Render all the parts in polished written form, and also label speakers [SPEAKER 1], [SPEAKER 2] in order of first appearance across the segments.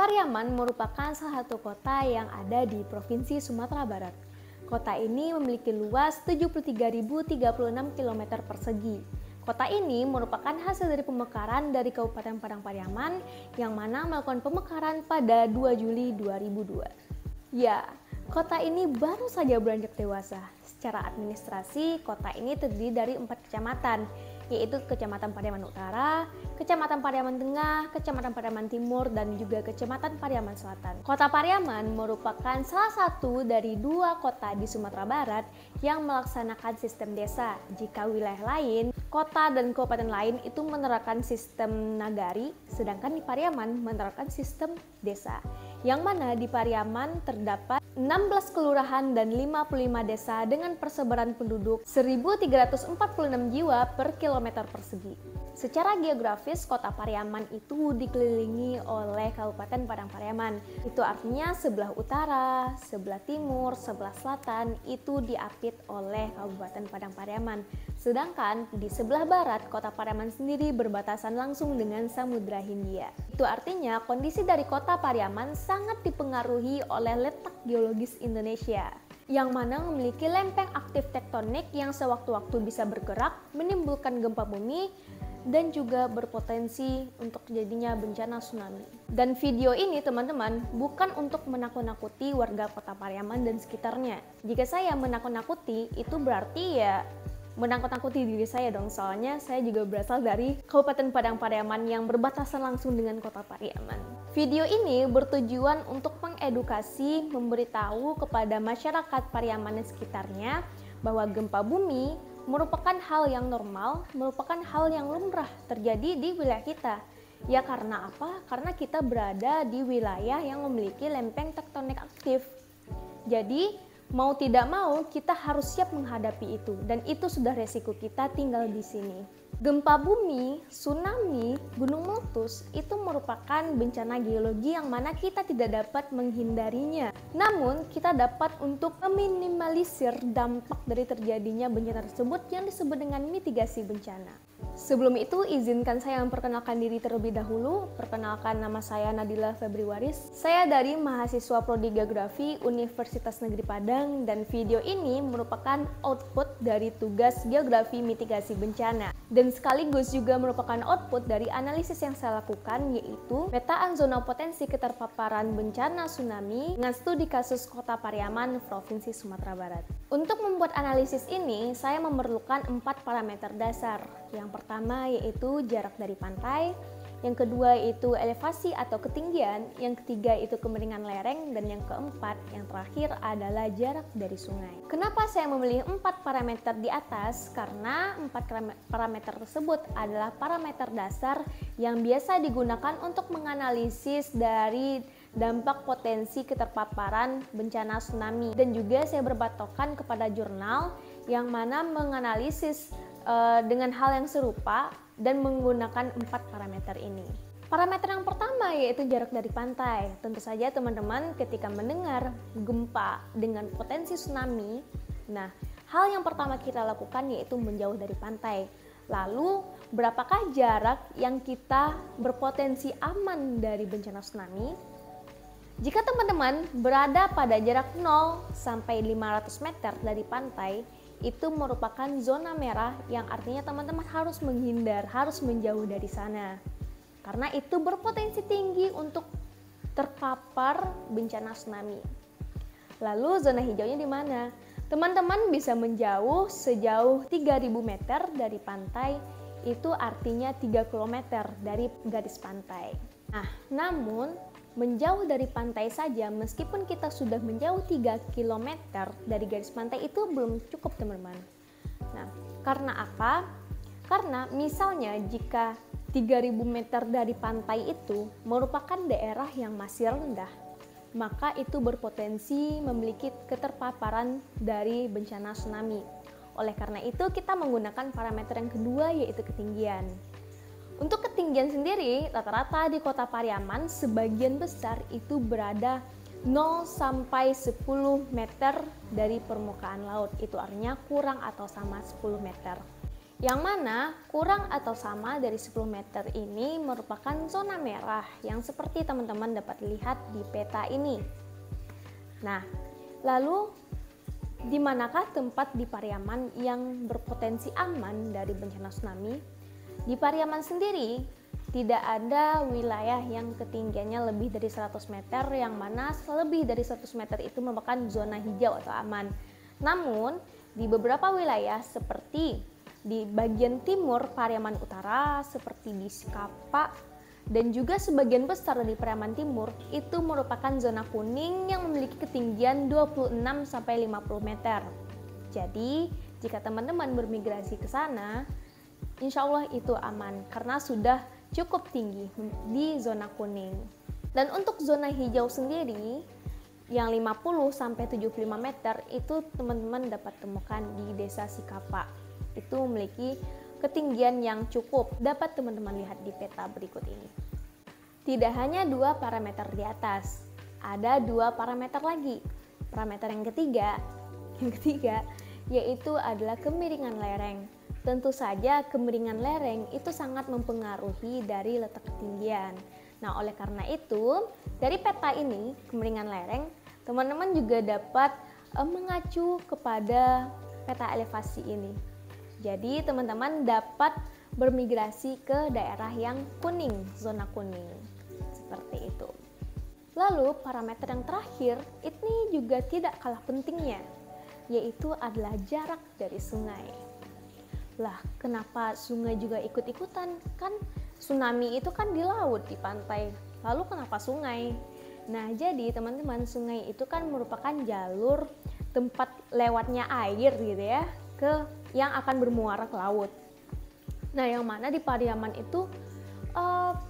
[SPEAKER 1] Pariaman merupakan salah satu kota yang ada di Provinsi Sumatera Barat. Kota ini memiliki luas 73.036 km persegi. Kota ini merupakan hasil dari pemekaran dari Kabupaten Padang Pariaman yang mana melakukan pemekaran pada 2 Juli 2002. Ya, kota ini baru saja beranjak dewasa. Secara administrasi, kota ini terdiri dari 4 kecamatan, yaitu Kecamatan Pariaman Utara, Kecamatan Pariaman Tengah, Kecamatan Pariaman Timur, dan juga Kecamatan Pariaman Selatan. Kota Pariaman merupakan salah satu dari 2 kota di Sumatera Barat yang melaksanakan sistem desa. Jika wilayah lain, kota dan kabupaten lain itu menerapkan sistem nagari, sedangkan di Pariaman menerapkan sistem desa. Yang mana di Pariaman terdapat 16 kelurahan dan 55 desa dengan persebaran penduduk 1.346 jiwa per kilometer persegi. Secara geografis, kota Pariaman itu dikelilingi oleh Kabupaten Padang Pariaman. Itu artinya sebelah utara, sebelah timur, sebelah selatan itu diapit oleh Kabupaten Padang Pariaman. Sedangkan di sebelah barat, kota Pariaman sendiri berbatasan langsung dengan Samudra Hindia. Itu artinya kondisi dari kota Pariaman sangat dipengaruhi oleh letak geologis Indonesia, yang mana memiliki lempeng aktif tektonik yang sewaktu-waktu bisa bergerak, menimbulkan gempa bumi, dan juga berpotensi untuk terjadinya bencana tsunami. Dan video ini teman-teman bukan untuk menakut-nakuti warga kota Pariaman dan sekitarnya. Jika saya menakut-nakuti, itu berarti ya menakut-nakuti diri saya dong, soalnya saya juga berasal dari Kabupaten Padang Pariaman yang berbatasan langsung dengan kota Pariaman. Video ini bertujuan untuk mengedukasi, memberitahu kepada masyarakat Pariaman dan sekitarnya bahwa gempa bumi merupakan hal yang normal, merupakan hal yang lumrah terjadi di wilayah kita. Ya karena apa? Karena kita berada di wilayah yang memiliki lempeng tektonik aktif. Jadi mau tidak mau kita harus siap menghadapi itu, dan itu sudah resiko kita tinggal di sini. Gempa bumi, tsunami, gunung meletus itu merupakan bencana geologi yang mana kita tidak dapat menghindarinya. Namun kita dapat untuk meminimalisir dampak dari terjadinya bencana tersebut yang disebut dengan mitigasi bencana. Sebelum itu, izinkan saya memperkenalkan diri terlebih dahulu. Perkenalkan, nama saya Nadila Febriwaris. Saya dari mahasiswa Prodi Geografi Universitas Negeri Padang, dan video ini merupakan output dari tugas geografi mitigasi bencana. Dan sekaligus juga merupakan output dari analisis yang saya lakukan, yaitu petaan zona potensi keterpaparan bencana tsunami dengan studi kasus Kota Pariaman, Provinsi Sumatera Barat. Untuk membuat analisis ini, saya memerlukan 4 parameter dasar. Yang pertama yaitu jarak dari pantai, yang kedua itu elevasi atau ketinggian, yang ketiga itu kemiringan lereng, dan yang keempat, yang terakhir adalah jarak dari sungai. Kenapa saya memilih 4 parameter di atas? Karena 4 parameter tersebut adalah parameter dasar yang biasa digunakan untuk menganalisis dari dampak potensi keterpaparan bencana tsunami. Dan juga saya berpatokan kepada jurnal yang mana menganalisis dengan hal yang serupa dan menggunakan 4 parameter ini. Parameter yang pertama yaitu jarak dari pantai. Tentu saja teman-teman ketika mendengar gempa dengan potensi tsunami, nah hal yang pertama kita lakukan yaitu menjauh dari pantai. Lalu berapakah jarak yang kita berpotensi aman dari bencana tsunami? Jika teman-teman berada pada jarak 0 sampai 500 meter dari pantai, itu merupakan zona merah yang artinya teman-teman harus menghindar, harus menjauh dari sana. Karena itu berpotensi tinggi untuk terpapar bencana tsunami. Lalu zona hijaunya di mana? Teman-teman bisa menjauh sejauh 3.000 meter dari pantai, itu artinya 3 km dari garis pantai. Nah, namun menjauh dari pantai saja, meskipun kita sudah menjauh 3 km dari garis pantai, itu belum cukup teman-teman. Nah, karena apa? Karena misalnya jika 3.000 meter dari pantai itu merupakan daerah yang masih rendah, maka itu berpotensi memiliki keterpaparan dari bencana tsunami. Oleh karena itu kita menggunakan parameter yang kedua yaitu ketinggian. Untuk ketinggian sendiri, rata-rata di kota Pariaman sebagian besar itu berada 0 sampai 10 meter dari permukaan laut. Itu artinya kurang atau sama 10 meter. Yang mana kurang atau sama dari 10 meter ini merupakan zona merah yang seperti teman-teman dapat lihat di peta ini. Nah, lalu di manakah tempat di Pariaman yang berpotensi aman dari bencana tsunami? Di Pariaman sendiri tidak ada wilayah yang ketinggiannya lebih dari 100 meter, yang mana lebih dari 100 meter itu merupakan zona hijau atau aman. Namun, di beberapa wilayah seperti di bagian timur Pariaman Utara seperti di Sikapa dan juga sebagian besar dari Pariaman Timur itu merupakan zona kuning yang memiliki ketinggian 26-50 meter. Jadi, jika teman-teman bermigrasi ke sana, insya Allah itu aman karena sudah cukup tinggi di zona kuning. Dan untuk zona hijau sendiri yang 50-75 meter itu teman-teman dapat temukan di Desa Sikapa. Itu memiliki ketinggian yang cukup, dapat teman-teman lihat di peta berikut ini. Tidak hanya 2 parameter di atas, ada 2 parameter lagi. Parameter yang ketiga yaitu adalah kemiringan lereng. Tentu saja kemiringan lereng itu sangat mempengaruhi dari letak ketinggian. Nah, oleh karena itu, dari peta ini, kemiringan lereng, teman-teman juga dapat mengacu kepada peta elevasi ini. Jadi teman-teman dapat bermigrasi ke daerah yang kuning, zona kuning. Seperti itu. Lalu parameter yang terakhir ini juga tidak kalah pentingnya, yaitu adalah jarak dari sungai. Lah, kenapa sungai juga ikut-ikutan? Kan tsunami itu kan di laut, di pantai. Lalu kenapa sungai? Nah, jadi teman-teman, sungai itu kan merupakan jalur tempat lewatnya air gitu ya, yang akan bermuara ke laut. Nah, yang mana di Pariaman itu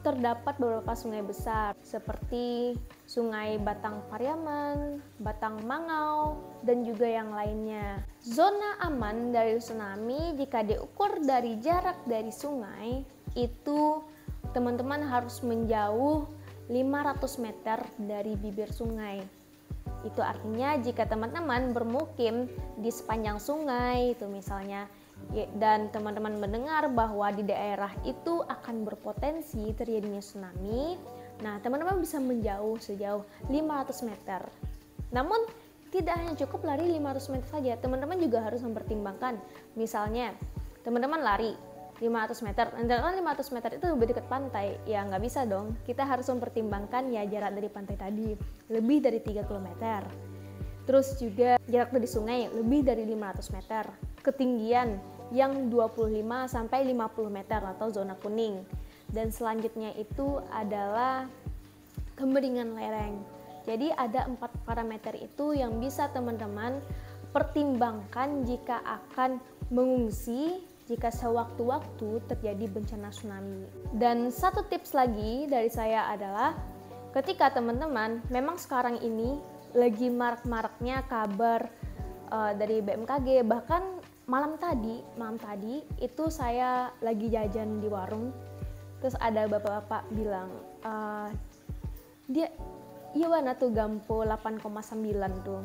[SPEAKER 1] terdapat beberapa sungai besar seperti Sungai Batang Pariaman, Batang Mangau, dan juga yang lainnya. Zona aman dari tsunami jika diukur dari jarak dari sungai itu teman-teman harus menjauh 500 meter dari bibir sungai. Itu artinya jika teman-teman bermukim di sepanjang sungai itu misalnya, dan teman-teman mendengar bahwa di daerah itu akan berpotensi terjadinya tsunami, nah teman-teman bisa menjauh sejauh 500 meter. Namun tidak hanya cukup lari 500 meter saja, teman-teman juga harus mempertimbangkan, misalnya teman-teman lari 500 meter, dan 500 meter itu lebih dekat pantai, ya nggak bisa dong. Kita harus mempertimbangkan ya jarak dari pantai tadi lebih dari 3 km. Terus juga jarak dari sungai lebih dari 500 meter. Ketinggian yang 25-50 meter atau zona kuning. Dan selanjutnya itu adalah kemiringan lereng. Jadi ada 4 parameter itu yang bisa teman-teman pertimbangkan jika akan mengungsi jika sewaktu-waktu terjadi bencana tsunami. Dan satu tips lagi dari saya adalah ketika teman-teman memang sekarang ini lagi marak-maraknya kabar dari BMKG, bahkan malam tadi itu saya lagi jajan di warung, terus ada bapak-bapak bilang dia iya mana tuh Gampo 8,9 tuh.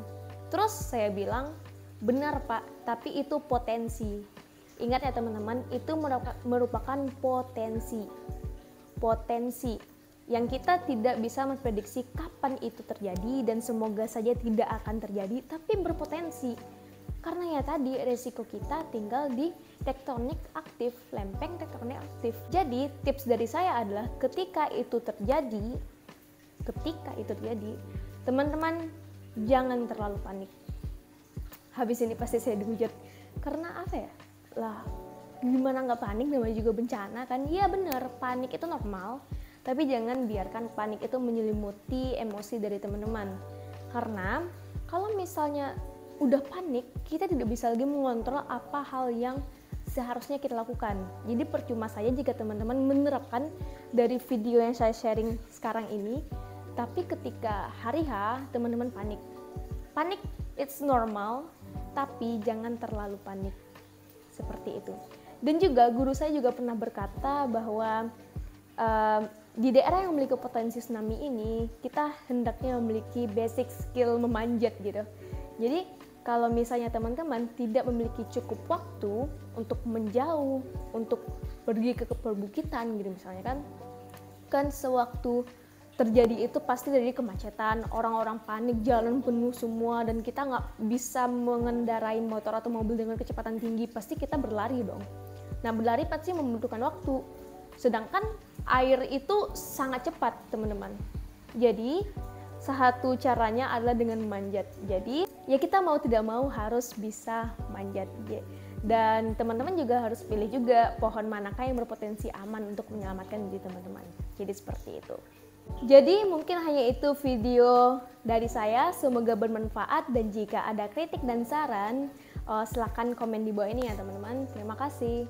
[SPEAKER 1] Terus saya bilang benar Pak, tapi itu potensi. Ingat ya teman-teman, itu merupakan potensi yang kita tidak bisa memprediksi kapan itu terjadi, dan semoga saja tidak akan terjadi, tapi berpotensi. Karena ya tadi resiko kita tinggal di tektonik aktif, lempeng tektonik aktif. Jadi tips dari saya adalah ketika itu terjadi, teman-teman jangan terlalu panik. Habis ini pasti saya dihujat. Karena apa ya? Lah, gimana nggak panik, namanya juga bencana kan? Iya bener, panik itu normal, tapi jangan biarkan panik itu menyelimuti emosi dari teman-teman. Karena kalau misalnya udah panik, kita tidak bisa lagi mengontrol apa hal yang seharusnya kita lakukan. Jadi percuma saja jika teman-teman menerapkan dari video yang saya sharing sekarang ini, tapi ketika hari H teman-teman panik, it's normal, tapi jangan terlalu panik. Seperti itu. Dan juga guru saya juga pernah berkata bahwa di daerah yang memiliki potensi tsunami ini kita hendaknya memiliki basic skill memanjat gitu. Jadi kalau misalnya teman-teman tidak memiliki cukup waktu untuk menjauh, untuk pergi ke perbukitan gitu misalnya kan sewaktu terjadi itu pasti dari kemacetan, orang-orang panik, jalan penuh semua, dan kita nggak bisa mengendarai motor atau mobil dengan kecepatan tinggi, pasti kita berlari dong. Nah, berlari pasti membutuhkan waktu, sedangkan air itu sangat cepat teman-teman. Jadi satu caranya adalah dengan memanjat. Jadi ya kita mau tidak mau harus bisa manjat. Dan teman-teman juga harus pilih juga pohon manakah yang berpotensi aman untuk menyelamatkan diri teman-teman. Jadi seperti itu. Jadi mungkin hanya itu video dari saya, semoga bermanfaat, dan jika ada kritik dan saran silakan komen di bawah ini ya teman-teman. Terima kasih.